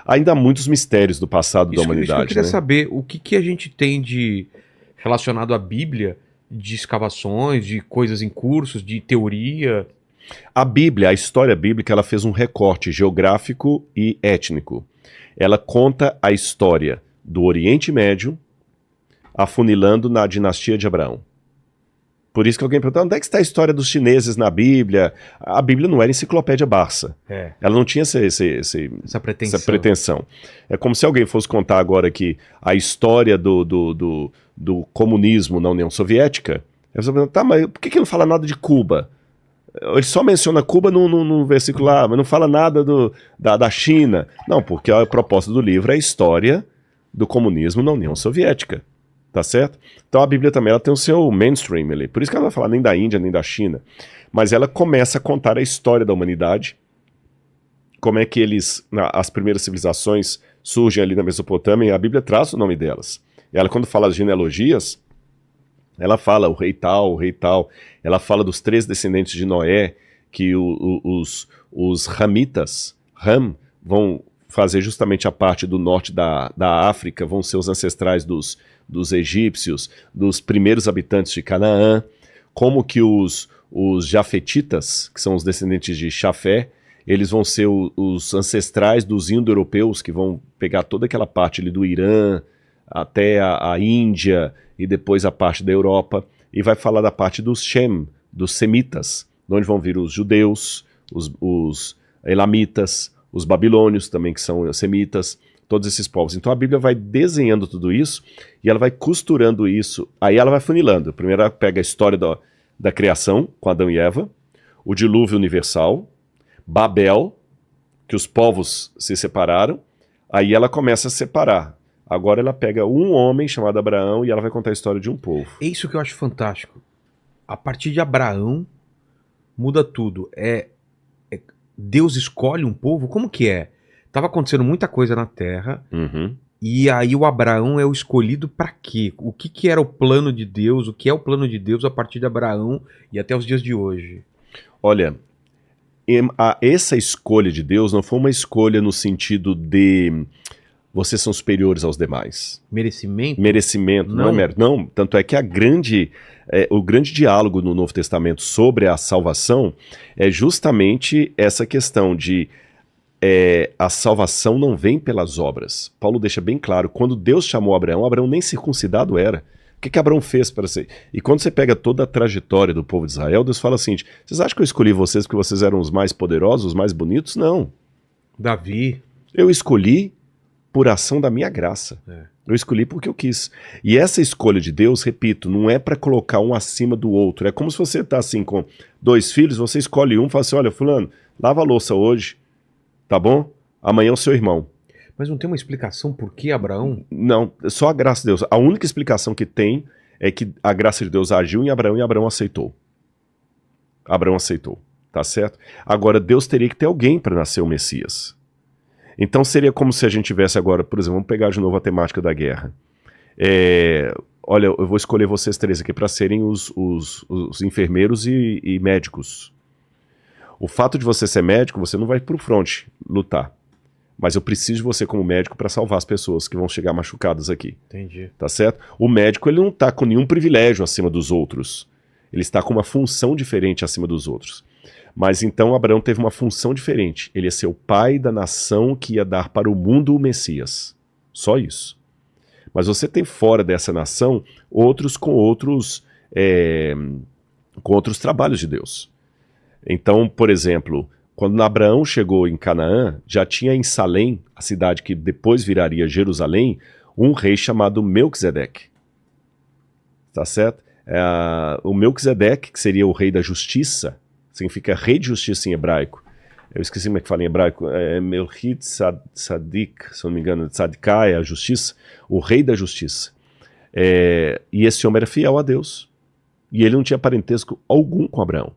Ainda há muitos mistérios do passado da Isso que eu humanidade, queria né? saber, o que que a gente tem de relacionado à Bíblia, de escavações, de coisas em cursos, de teoria? A Bíblia, a história bíblica, ela fez um recorte geográfico e étnico. Ela conta a história do Oriente Médio afunilando na dinastia de Abraão. Por isso que alguém pergunta, onde é que está a história dos chineses na Bíblia? A Bíblia não era enciclopédia Barça. Ela não tinha Essa pretensão. essa pretensão. É como se alguém fosse contar agora que a história do comunismo na União Soviética. Você pergunta, tá, mas por que não fala nada de Cuba? Ele só menciona Cuba no versículo lá, mas não fala nada da China. Não, porque a proposta do livro é a história do comunismo na União Soviética. Tá certo? Então a Bíblia também ela tem o seu mainstream ali. Por isso que ela não vai falar nem da Índia, nem da China. Mas ela começa a contar a história da humanidade. Como é que as primeiras civilizações surgem ali na Mesopotâmia, e a Bíblia traz o nome delas. E ela, quando fala as genealogias, ela fala o rei tal, o rei tal. Ela fala dos 3 descendentes de Noé, que os Ramitas, vão fazer justamente a parte do norte da África, vão ser os ancestrais dos egípcios, dos primeiros habitantes de Canaã, como que os Jafetitas, que são os descendentes de Chafé, eles vão ser os ancestrais dos indo-europeus, que vão pegar toda aquela parte ali do Irã, até a Índia, e depois a parte da Europa, e vai falar da parte dos Shem, dos Semitas, de onde vão vir os judeus, os elamitas, os babilônios também, que são semitas, todos esses povos. Então a Bíblia vai desenhando tudo isso e ela vai costurando isso, aí ela vai funilando. Primeiro ela pega a história da criação com Adão e Eva, o dilúvio universal, Babel, que os povos se separaram, aí ela começa a separar. Agora ela pega um homem chamado Abraão e ela vai contar a história de um povo. É isso que eu acho fantástico. A partir de Abraão muda tudo. Deus escolhe um povo? Como que é? Tava acontecendo muita coisa na Terra, e aí o Abraão é o escolhido para quê? O que era o plano de Deus? O que é o plano de Deus a partir de Abraão e até os dias de hoje? Olha, essa escolha de Deus não foi uma escolha no sentido de vocês são superiores aos demais. Merecimento? Merecimento, não é mérito. Não, tanto é que o grande diálogo no Novo Testamento sobre a salvação é justamente essa questão de a salvação não vem pelas obras. Paulo deixa bem claro, quando Deus chamou Abraão, Abraão nem circuncidado era. O que Abraão fez para ser? E quando você pega toda a trajetória do povo de Israel, Deus fala assim, vocês acham que eu escolhi vocês porque vocês eram os mais poderosos, os mais bonitos? Não. Davi. Eu escolhi por ação da minha graça. Eu escolhi porque eu quis. E essa escolha de Deus, repito, não é para colocar um acima do outro. É como se você tá assim com 2 filhos, você escolhe um e fala assim, olha, fulano, lava a louça hoje, tá bom? Amanhã é o seu irmão. Mas não tem uma explicação por que Abraão? Não, só a graça de Deus. A única explicação que tem é que a graça de Deus agiu em Abraão e Abraão aceitou. Abraão aceitou, tá certo? Agora, Deus teria que ter alguém para nascer o Messias. Então seria como se a gente tivesse agora, por exemplo, vamos pegar de novo a temática da guerra. Olha, eu vou escolher vocês 3 aqui para serem os enfermeiros e médicos. O fato de você ser médico, você não vai pro front lutar. Mas eu preciso de você como médico para salvar as pessoas que vão chegar machucadas aqui. Entendi. Tá certo? O médico ele não está com nenhum privilégio acima dos outros. Ele está com uma função diferente acima dos outros. Mas então Abraão teve uma função diferente. Ele ia ser o pai da nação que ia dar para o mundo o Messias. Só isso. Mas você tem fora dessa nação outros com outros trabalhos de Deus. Então, por exemplo, quando Abraão chegou em Canaã, já tinha em Salém, a cidade que depois viraria Jerusalém, um rei chamado Melquisedeque. Tá certo? O Melquisedeque, que seria o rei da justiça, significa rei de justiça em hebraico. Eu esqueci como é que fala em hebraico. Melchit Tzadik, se eu não me engano, Tzadiká é a justiça, o rei da justiça. E esse homem era fiel a Deus. E ele não tinha parentesco algum com Abraão.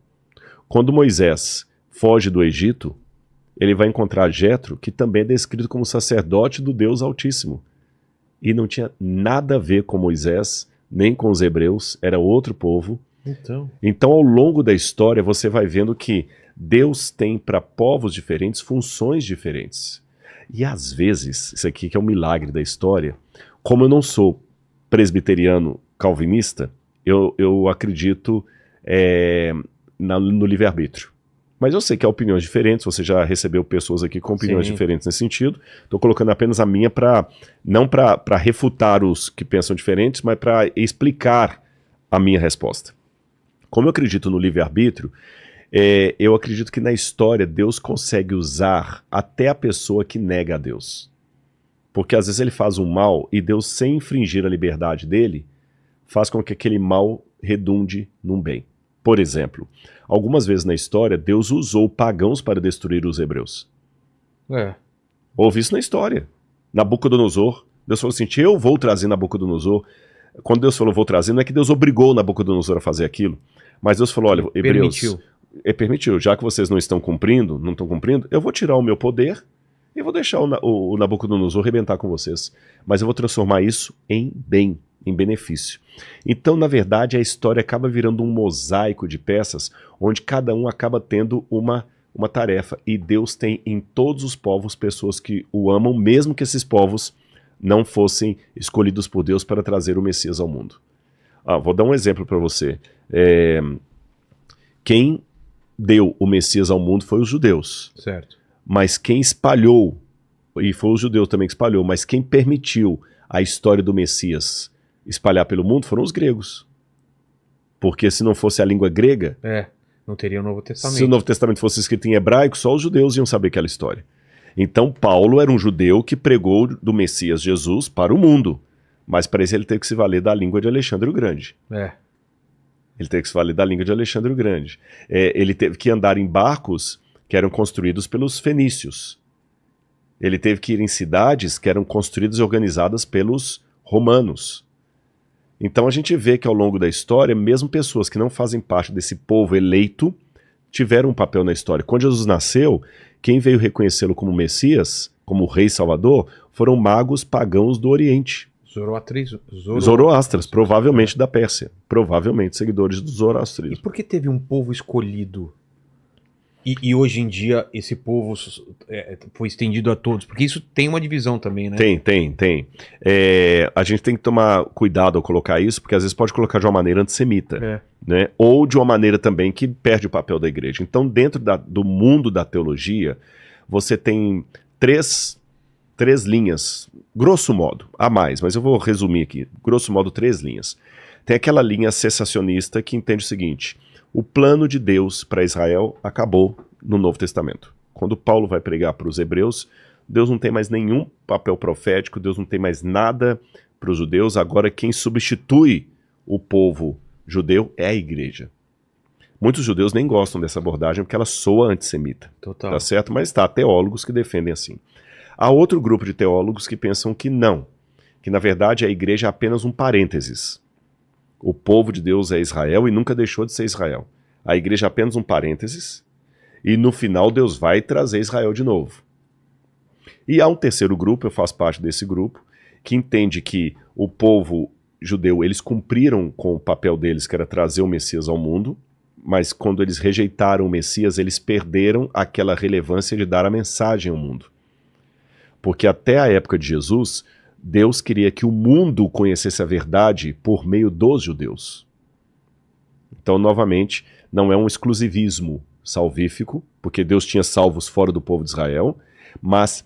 Quando Moisés foge do Egito, ele vai encontrar Jetro, que também é descrito como sacerdote do Deus Altíssimo. E não tinha nada a ver com Moisés, nem com os hebreus, era outro povo. Então, ao longo da história, você vai vendo que Deus tem para povos diferentes funções diferentes. E às vezes, isso aqui que é um milagre da história, como eu não sou presbiteriano calvinista, eu acredito no livre-arbítrio. Mas eu sei que há opiniões diferentes, você já recebeu pessoas aqui com opiniões diferentes nesse sentido. Estou colocando apenas a minha não para refutar os que pensam diferentes, mas para explicar a minha resposta. Como eu acredito no livre-arbítrio, eu acredito que na história Deus consegue usar até a pessoa que nega a Deus. Porque às vezes ele faz um mal e Deus, sem infringir a liberdade dele, faz com que aquele mal redunde num bem. Por exemplo, algumas vezes na história, Deus usou pagãos para destruir os hebreus. Houve isso na história. Nabucodonosor, Deus falou assim, eu vou trazer Nabucodonosor. Quando Deus falou vou trazer, não é que Deus obrigou Nabucodonosor a fazer aquilo, mas Deus falou, olha, hebreus, permitiu, já que vocês não estão cumprindo, eu vou tirar o meu poder e vou deixar o Nabucodonosor arrebentar com vocês. Mas eu vou transformar isso em bem, em benefício. Então, na verdade, a história acaba virando um mosaico de peças, onde cada um acaba tendo uma tarefa. E Deus tem em todos os povos pessoas que o amam, mesmo que esses povos não fossem escolhidos por Deus para trazer o Messias ao mundo. Vou dar um exemplo para você. Quem deu o Messias ao mundo foi os judeus. Certo. Mas quem espalhou, e foi os judeus também que espalhou, mas quem permitiu a história do Messias espalhar pelo mundo foram os gregos. Porque se não fosse a língua grega... não teria o Novo Testamento. Se o Novo Testamento fosse escrito em hebraico, só os judeus iam saber aquela história. Então Paulo era um judeu que pregou do Messias Jesus para o mundo. Mas para isso ele teve que se valer da língua de Alexandre o Grande. Ele teve que se valer da língua de Alexandre o Grande. Ele teve que andar em barcos que eram construídos pelos fenícios. Ele teve que ir em cidades que eram construídas e organizadas pelos romanos. Então a gente vê que ao longo da história, mesmo pessoas que não fazem parte desse povo eleito, tiveram um papel na história. Quando Jesus nasceu, quem veio reconhecê-lo como Messias, como Rei Salvador, foram magos pagãos do Oriente. Zoroastras, provavelmente da Pérsia. Provavelmente seguidores do zoroastrismo. E por que teve um povo escolhido? E hoje em dia esse povo foi estendido a todos? Porque isso tem uma divisão também, né? Tem. A gente tem que tomar cuidado ao colocar isso, porque às vezes pode colocar de uma maneira antissemita, né? Ou de uma maneira também que perde o papel da igreja. Então, dentro do mundo da teologia, você tem três linhas, grosso modo, a mais, mas eu vou resumir aqui, grosso modo 3 linhas. Tem aquela linha cessacionista que entende o seguinte: o plano de Deus para Israel acabou no Novo Testamento. Quando Paulo vai pregar para os hebreus, Deus não tem mais nenhum papel profético, Deus não tem mais nada para os judeus. Agora quem substitui o povo judeu é a igreja. Muitos judeus nem gostam dessa abordagem porque ela soa antissemita. Total. Tá certo? Mas há teólogos que defendem assim. Há outro grupo de teólogos que pensam que não, que na verdade a igreja é apenas um parênteses. O povo de Deus é Israel e nunca deixou de ser Israel. A igreja é apenas um parênteses e no final Deus vai trazer Israel de novo. E há um terceiro grupo, eu faço parte desse grupo, que entende que o povo judeu, eles cumpriram com o papel deles, que era trazer o Messias ao mundo, mas quando eles rejeitaram o Messias, eles perderam aquela relevância de dar a mensagem ao mundo. Porque até a época de Jesus, Deus queria que o mundo conhecesse a verdade por meio dos judeus. Então, novamente, não é um exclusivismo salvífico, porque Deus tinha salvos fora do povo de Israel, mas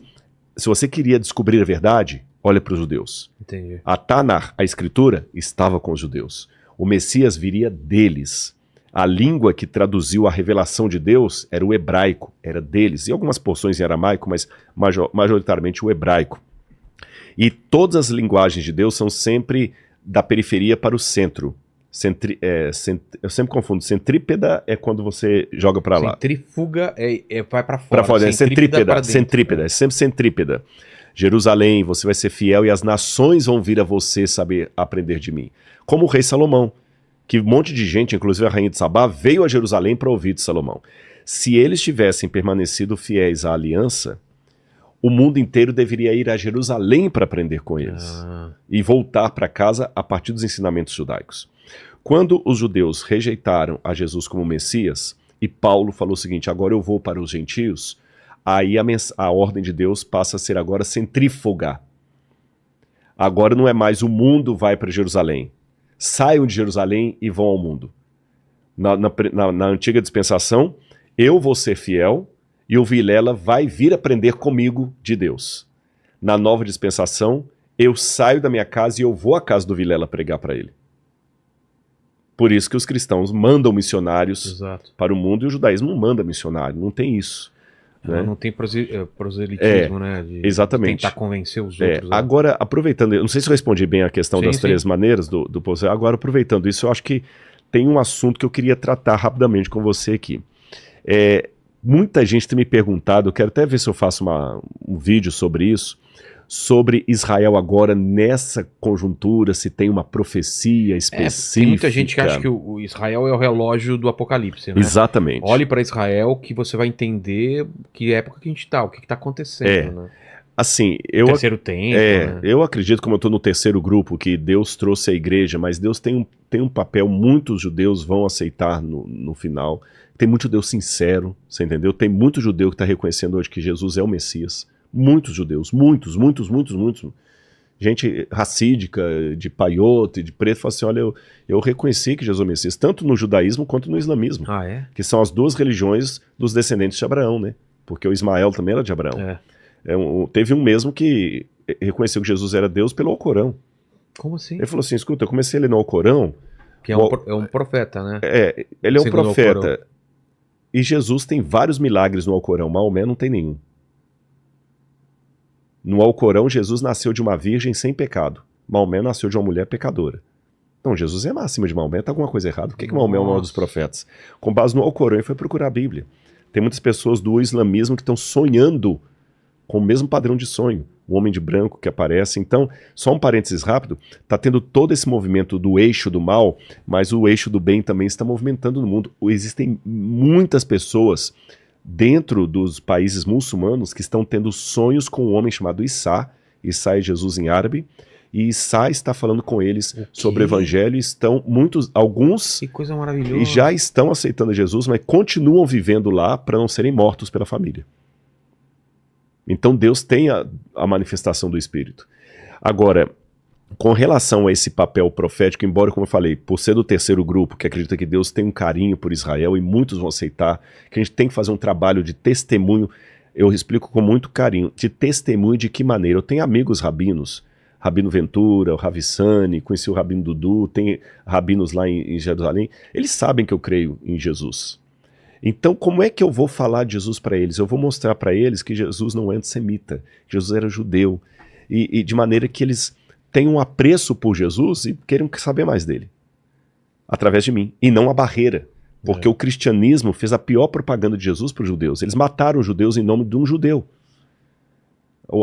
se você queria descobrir a verdade, olha para os judeus. Entendi. A Tanar, a escritura, estava com os judeus. O Messias viria deles. A língua que traduziu a revelação de Deus era o hebraico, era deles. E algumas porções em aramaico, mas majoritariamente o hebraico. E todas as linguagens de Deus são sempre da periferia para o centro. Eu sempre confundo. Centrípeda é quando você joga para lá. Centrífuga vai para fora. Para fora, centrípeda. É Sempre centrípeda. Jerusalém, você vai ser fiel e as nações vão vir a você saber aprender de mim. Como o rei Salomão, que um monte de gente, inclusive a rainha de Sabá, veio a Jerusalém para ouvir de Salomão. Se eles tivessem permanecido fiéis à aliança, o mundo inteiro deveria ir a Jerusalém para aprender com eles e voltar para casa a partir dos ensinamentos judaicos. Quando os judeus rejeitaram a Jesus como Messias, e Paulo falou o seguinte: agora eu vou para os gentios, aí a ordem de Deus passa a ser agora centrífuga. Agora não é mais o mundo vai para Jerusalém. Saiam de Jerusalém e vão ao mundo. Na antiga dispensação, eu vou ser fiel e o Vilela vai vir aprender comigo de Deus. Na nova dispensação, eu saio da minha casa e eu vou à casa do Vilela pregar para ele. Por isso que os cristãos mandam missionários para o mundo e o judaísmo não manda missionário, não tem isso. Né? Não tem proselitismo, né? Exatamente. Tentar convencer os outros. Agora, aproveitando, eu não sei se eu respondi bem a questão das três maneiras do povo. Agora, aproveitando isso, eu acho que tem um assunto que eu queria tratar rapidamente com você aqui. Muita gente tem me perguntado, eu quero até ver se eu faço um vídeo sobre isso, sobre Israel agora nessa conjuntura, se tem uma profecia específica. Tem muita gente que acha que o Israel é o relógio do Apocalipse, né? Exatamente. Olhe para Israel que você vai entender que época que a gente está, o que está acontecendo, né? Assim, terceiro tempo, né? Eu acredito, como eu estou no terceiro grupo, que Deus trouxe a igreja, mas Deus tem um papel, muitos judeus vão aceitar no final. Tem muito judeu sincero, você entendeu? Tem muito judeu que está reconhecendo hoje que Jesus é o Messias. Muitos judeus, muitos. Gente racídica, de paiote, de preto, fala assim, olha, eu reconheci que Jesus é o Messias, tanto no judaísmo quanto no islamismo. Que são as duas religiões dos descendentes de Abraão, né? Porque o Ismael também era de Abraão. Teve um mesmo que reconheceu que Jesus era Deus pelo Alcorão. Como assim? Ele falou assim, escuta, eu comecei a ler no Alcorão... Que é um profeta, né? Ele é um profeta. E Jesus tem vários milagres no Alcorão, Maomé não tem nenhum. No Alcorão, Jesus nasceu de uma virgem sem pecado. Maomé nasceu de uma mulher pecadora. Então, Jesus é acima de Maomé, tá alguma coisa errada. Por que Maomé é o maior dos profetas? Com base no Alcorão, ele foi procurar a Bíblia. Tem muitas pessoas do islamismo que estão sonhando com o mesmo padrão de sonho. O homem de branco que aparece. Então, só um parênteses rápido, tá tendo todo esse movimento do eixo do mal, mas o eixo do bem também está movimentando no mundo. Existem muitas pessoas dentro dos países muçulmanos que estão tendo sonhos com um homem chamado Issa. Issa é Jesus em árabe. E Issa está falando com eles sobre o evangelho. Estão alguns que coisa maravilhosa. E já estão aceitando Jesus, mas continuam vivendo lá para não serem mortos pela família. Então Deus tem a manifestação do Espírito. Agora, com relação a esse papel profético, embora, como eu falei, por ser do terceiro grupo, que acredita que Deus tem um carinho por Israel e muitos vão aceitar, que a gente tem que fazer um trabalho de testemunho, eu explico com muito carinho, de testemunho de que maneira? Eu tenho amigos rabinos, Rabino Ventura, o Ravissani, conheci o Rabino Dudu, tem rabinos lá em Jerusalém, eles sabem que eu creio em Jesus. Então, como é que eu vou falar de Jesus para eles? Eu vou mostrar para eles que Jesus não é antissemita, Jesus era judeu, e de maneira que eles tenham um apreço por Jesus e queiram saber mais dele, através de mim, e não a barreira, porque o cristianismo fez a pior propaganda de Jesus para os judeus. Eles mataram os judeus em nome de um judeu.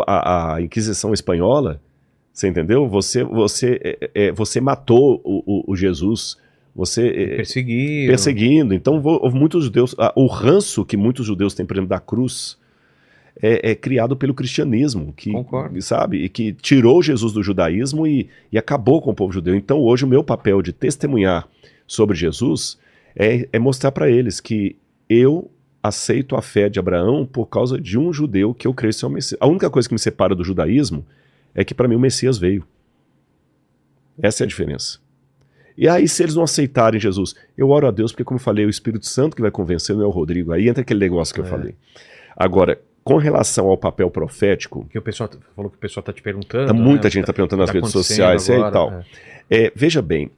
A Inquisição espanhola, você entendeu? Você matou o Jesus, perseguindo. Então, muitos judeus, o ranço que muitos judeus têm, por exemplo, da cruz, é criado pelo cristianismo, que, sabe, e que tirou Jesus do judaísmo e acabou com o povo judeu. Então, hoje, o meu papel de testemunhar sobre Jesus é mostrar para eles que eu aceito a fé de Abraão por causa de um judeu que eu creio ser o Messias. A única coisa que me separa do judaísmo é que para mim o Messias veio. Essa é a diferença. E aí, se eles não aceitarem Jesus, eu oro a Deus, porque, como eu falei, o Espírito Santo que vai convencer, não é o Rodrigo. Aí entra aquele negócio que eu falei. Agora, com relação ao papel profético... Que o pessoal falou que o pessoal está te perguntando. Muita gente está perguntando nas redes sociais agora, e tal. Veja bem,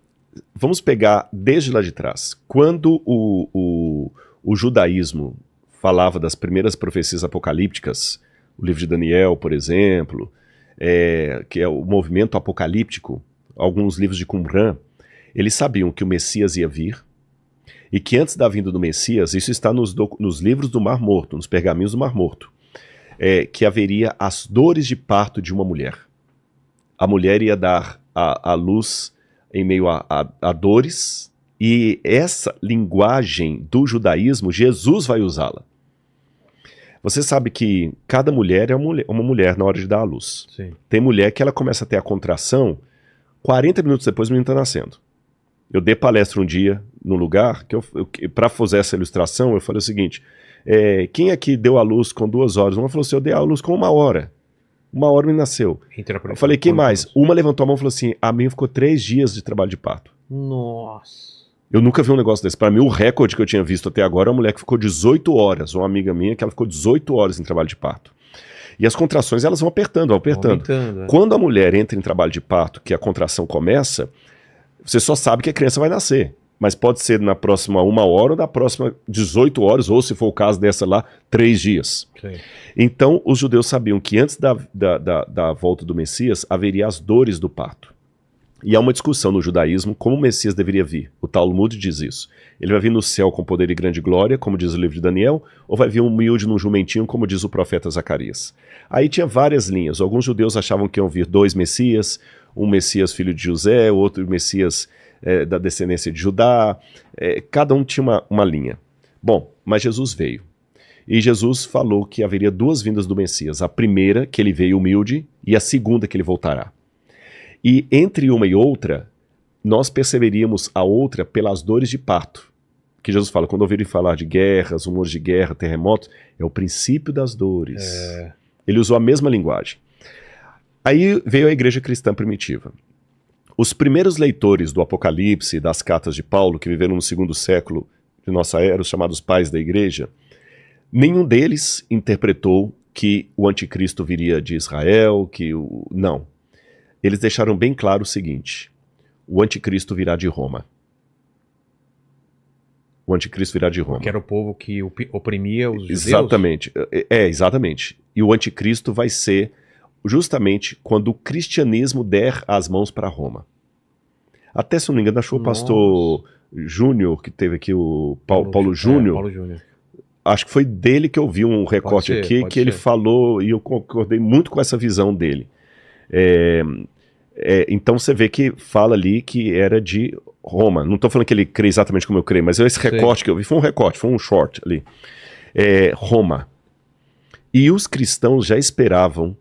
vamos pegar desde lá de trás. Quando o judaísmo falava das primeiras profecias apocalípticas, o livro de Daniel, por exemplo, que é o movimento apocalíptico, alguns livros de Qumran, eles sabiam que o Messias ia vir e que antes da vinda do Messias, isso está nos livros do Mar Morto, nos pergaminhos do Mar Morto, que haveria as dores de parto de uma mulher. A mulher ia dar a luz em meio a dores, e essa linguagem do judaísmo, Jesus vai usá-la. Você sabe que cada mulher é uma mulher na hora de dar a luz. Sim. Tem mulher que ela começa a ter a contração 40 minutos depois o menino está nascendo. Eu dei palestra um dia num lugar, para fazer essa ilustração, eu falei o seguinte, quem aqui deu à luz com 2 horas? Uma falou assim, eu dei à luz com 1 hora. 1 hora me nasceu. Eu falei, quem mais? Uma levantou a mão e falou assim, a minha ficou 3 dias de trabalho de parto. Nossa. Eu nunca vi um negócio desse. Para mim, o recorde que eu tinha visto até agora é uma mulher que ficou 18 horas. Uma amiga minha que ela ficou 18 horas em trabalho de parto. E as contrações, elas vão apertando, Aumentando, Quando a mulher entra em trabalho de parto, que a contração começa, você só sabe que a criança vai nascer. Mas pode ser na próxima 1 hora ou na próxima 18 horas, ou se for o caso dessa lá, 3 dias. Sim. Então, os judeus sabiam que antes da volta do Messias, haveria as dores do parto. E há uma discussão no judaísmo como o Messias deveria vir. O Talmud diz isso. Ele vai vir no céu com poder e grande glória, como diz o livro de Daniel, ou vai vir humilde num jumentinho, como diz o profeta Zacarias. Aí tinha várias linhas. Alguns judeus achavam que iam vir 2 Messias, um Messias filho de José, outro Messias da descendência de Judá. Cada um tinha uma linha. Bom, mas Jesus veio. E Jesus falou que haveria 2 vindas do Messias. A primeira, que ele veio humilde, e a segunda, que ele voltará. E entre uma e outra, nós perceberíamos a outra pelas dores de parto. Que Jesus fala, quando ouvirem falar de guerras, rumores de guerra, terremotos, é o princípio das dores. Ele usou a mesma linguagem. Aí veio a igreja cristã primitiva. Os primeiros leitores do Apocalipse, das cartas de Paulo, que viveram no 2º século de nossa era, os chamados pais da igreja, nenhum deles interpretou que o anticristo viria de Israel, não. Eles deixaram bem claro o seguinte, o anticristo virá de Roma. O anticristo virá de Roma. Que era o povo que oprimia os judeus? Exatamente, exatamente. E o anticristo vai ser justamente quando o cristianismo der as mãos para Roma. Até, se não me engano, achou o pastor Júnior, que teve aqui o Paulo Júnior. Paulo Júnior. Acho que foi dele que eu vi um recorte aqui, que ele falou, e eu concordei muito com essa visão dele. Então você vê que fala ali que era de Roma. Não estou falando que ele crê exatamente como eu creio, mas esse recorte que eu vi foi um recorte, foi um short ali. Roma. E os cristãos já esperavam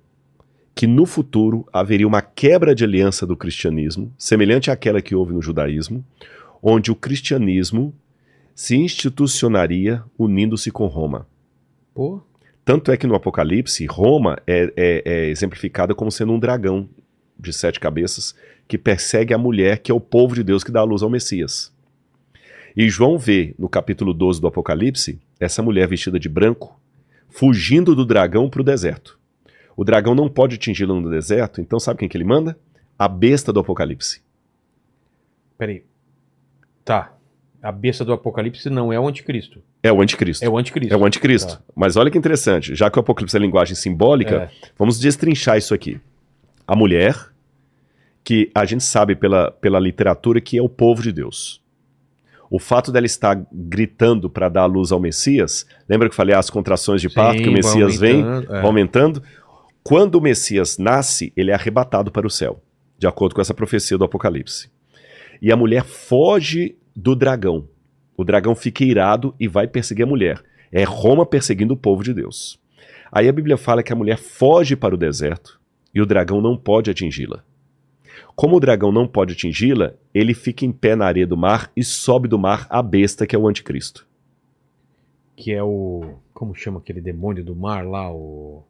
que no futuro haveria uma quebra de aliança do cristianismo, semelhante àquela que houve no judaísmo, onde o cristianismo se institucionaria unindo-se com Roma. Pô. Tanto é que no Apocalipse, Roma é exemplificada como sendo um dragão de 7 cabeças que persegue a mulher, que é o povo de Deus que dá a luz ao Messias. E João vê, no capítulo 12 do Apocalipse, essa mulher vestida de branco, fugindo do dragão para o deserto. O dragão não pode atingi-la no deserto, então sabe quem que ele manda? A besta do Apocalipse. Peraí. Tá. A besta do Apocalipse não é o anticristo. É o anticristo. É o anticristo. É o anticristo. Tá. Mas olha que interessante, já que o Apocalipse é linguagem simbólica, vamos destrinchar isso aqui. A mulher, que a gente sabe pela literatura que é o povo de Deus. O fato dela estar gritando para dar a luz ao Messias, lembra que eu falei as contrações de parto, que o Messias vem, vai aumentando? Quando o Messias nasce, ele é arrebatado para o céu, de acordo com essa profecia do Apocalipse. E a mulher foge do dragão. O dragão fica irado e vai perseguir a mulher. É Roma perseguindo o povo de Deus. Aí a Bíblia fala que a mulher foge para o deserto e o dragão não pode atingi-la. Como o dragão não pode atingi-la, ele fica em pé na areia do mar e sobe do mar a besta, que é o anticristo. Que é o... Como chama aquele demônio do mar lá? O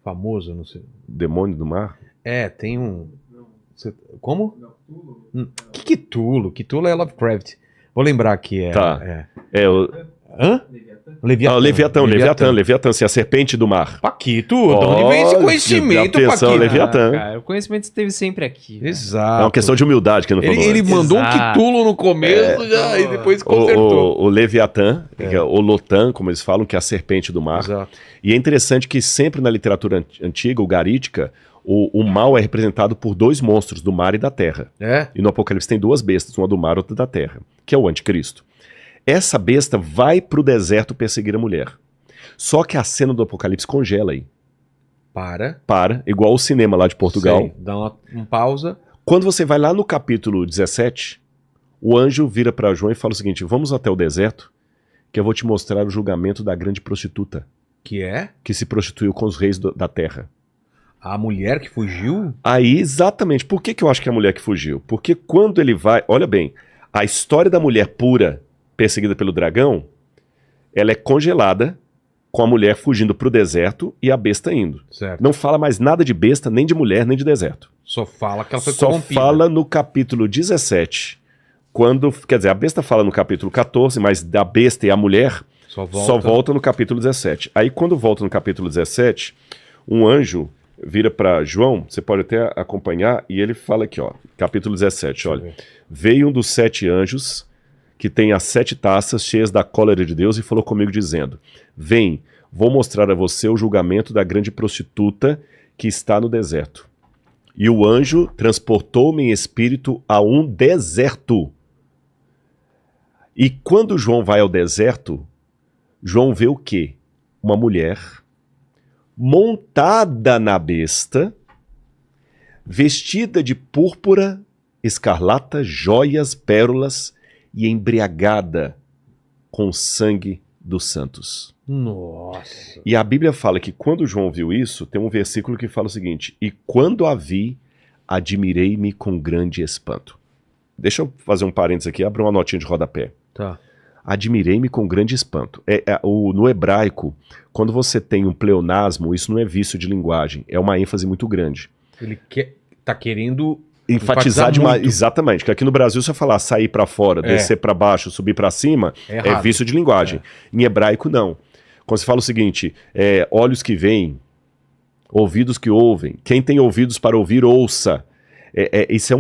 famoso, não sei. Demônio do mar? Tem um... Como? Não, Tulo. Que Tulo? Que Tulo é Lovecraft. Vou lembrar aqui. Tá. Hã? Leviatã, assim, a serpente do mar. Paquito, de onde vem esse conhecimento, Paquito? Leviatã. Cara, o conhecimento esteve sempre aqui. Exato. É uma questão de humildade que não falou. Ele mandou um Cthulhu no começo e depois consertou. O Leviatã, que é o Lotan, como eles falam, que é a serpente do mar. Exato. E é interessante que sempre na literatura antiga, o garítica, o mal é representado por 2 monstros, do mar e da terra. E no Apocalipse tem 2 bestas, uma do mar e outra da terra, que é o anticristo. Essa besta vai pro deserto perseguir a mulher. Só que a cena do Apocalipse congela aí. Para, igual o cinema lá de Portugal. Sei, dá uma pausa. Quando você vai lá no capítulo 17, o anjo vira para João e fala o seguinte: vamos até o deserto, que eu vou te mostrar o julgamento da grande prostituta. Que é? Que se prostituiu com os reis da terra. A mulher que fugiu? Aí, exatamente. Por que eu acho que é a mulher que fugiu? Porque quando ele vai... Olha bem, a história da mulher pura perseguida pelo dragão ela é congelada, com a mulher fugindo pro deserto e a besta indo. Certo. Não fala mais nada de besta, nem de mulher, nem de deserto. Só fala que ela foi Só corrompida. fala no capítulo 17, quando, quer dizer, a besta fala no capítulo 14, mas da besta e a mulher Só só volta no capítulo 17. Aí quando volta no capítulo 17, um anjo vira para João, você pode até acompanhar, e ele fala aqui, ó, capítulo 17, olha. Veio um dos 7 anjos, que tem as 7 taças cheias da cólera de Deus, e falou comigo dizendo, vem, vou mostrar a você o julgamento da grande prostituta que está no deserto. E o anjo transportou-me em espírito a um deserto. E quando João vai ao deserto, João vê o quê? Uma mulher montada na besta, vestida de púrpura, escarlata, joias, pérolas e embriagada com o sangue dos santos. Nossa. E a Bíblia fala que quando João viu isso, tem um versículo que fala o seguinte, e quando a vi, admirei-me com grande espanto. Deixa eu fazer um parênteses aqui, abra uma notinha de rodapé. Tá. Admirei-me com grande espanto. No hebraico, quando você tem um pleonasmo, isso não é vício de linguagem, é uma ênfase muito grande. Ele tá querendo Enfatizar demais. muito. Exatamente, que aqui no Brasil, se eu falar sair pra fora, descer pra baixo, subir pra cima, É é errado. vício de linguagem. Em hebraico, não. Quando você fala o seguinte, olhos que veem, ouvidos que ouvem, quem tem ouvidos para ouvir, ouça. Isso é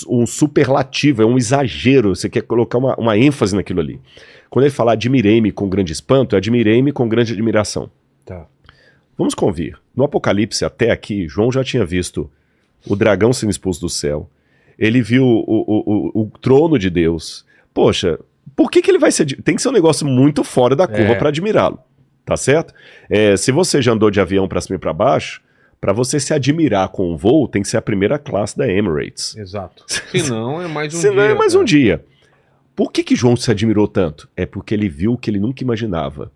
um superlativo, é um exagero, você quer colocar uma ênfase naquilo ali. Quando ele fala admirei-me com grande espanto, admirei-me com grande admiração. Tá. Vamos convir. No Apocalipse, até aqui, João já tinha visto o dragão sendo expulso do céu. Ele viu o trono de Deus. Poxa, por que ele vai ser... Tem que ser um negócio muito fora da curva para admirá-lo. Tá certo? Se você já andou de avião para cima e para baixo, para você se admirar com um voo, tem que ser a primeira classe da Emirates. Exato. Senão é mais um Senão dia. é mais um dia. Por que João se admirou tanto? É porque ele viu o que ele nunca imaginava.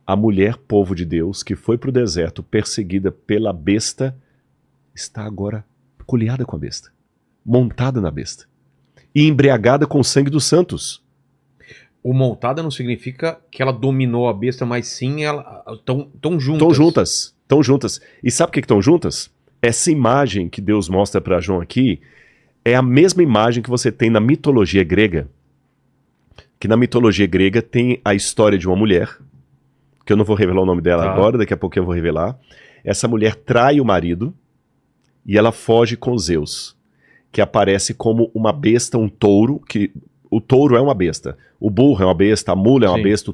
A mulher, povo de Deus, que foi para o deserto perseguida pela besta, está agora colhada com a besta, montada na besta e embriagada com o sangue dos santos. O montada não significa que ela dominou a besta, mas sim ela tão juntas. Estão juntas. E sabe por que estão juntas? Essa imagem que Deus mostra para João aqui é a mesma imagem que você tem na mitologia grega. Que na mitologia grega tem a história de uma mulher, que eu não vou revelar o nome dela agora, daqui a pouco eu vou revelar. Essa mulher trai o marido e ela foge com Zeus, que aparece como uma besta, um touro, que o touro é uma besta, o burro é uma besta, a mula é uma Sim. besta,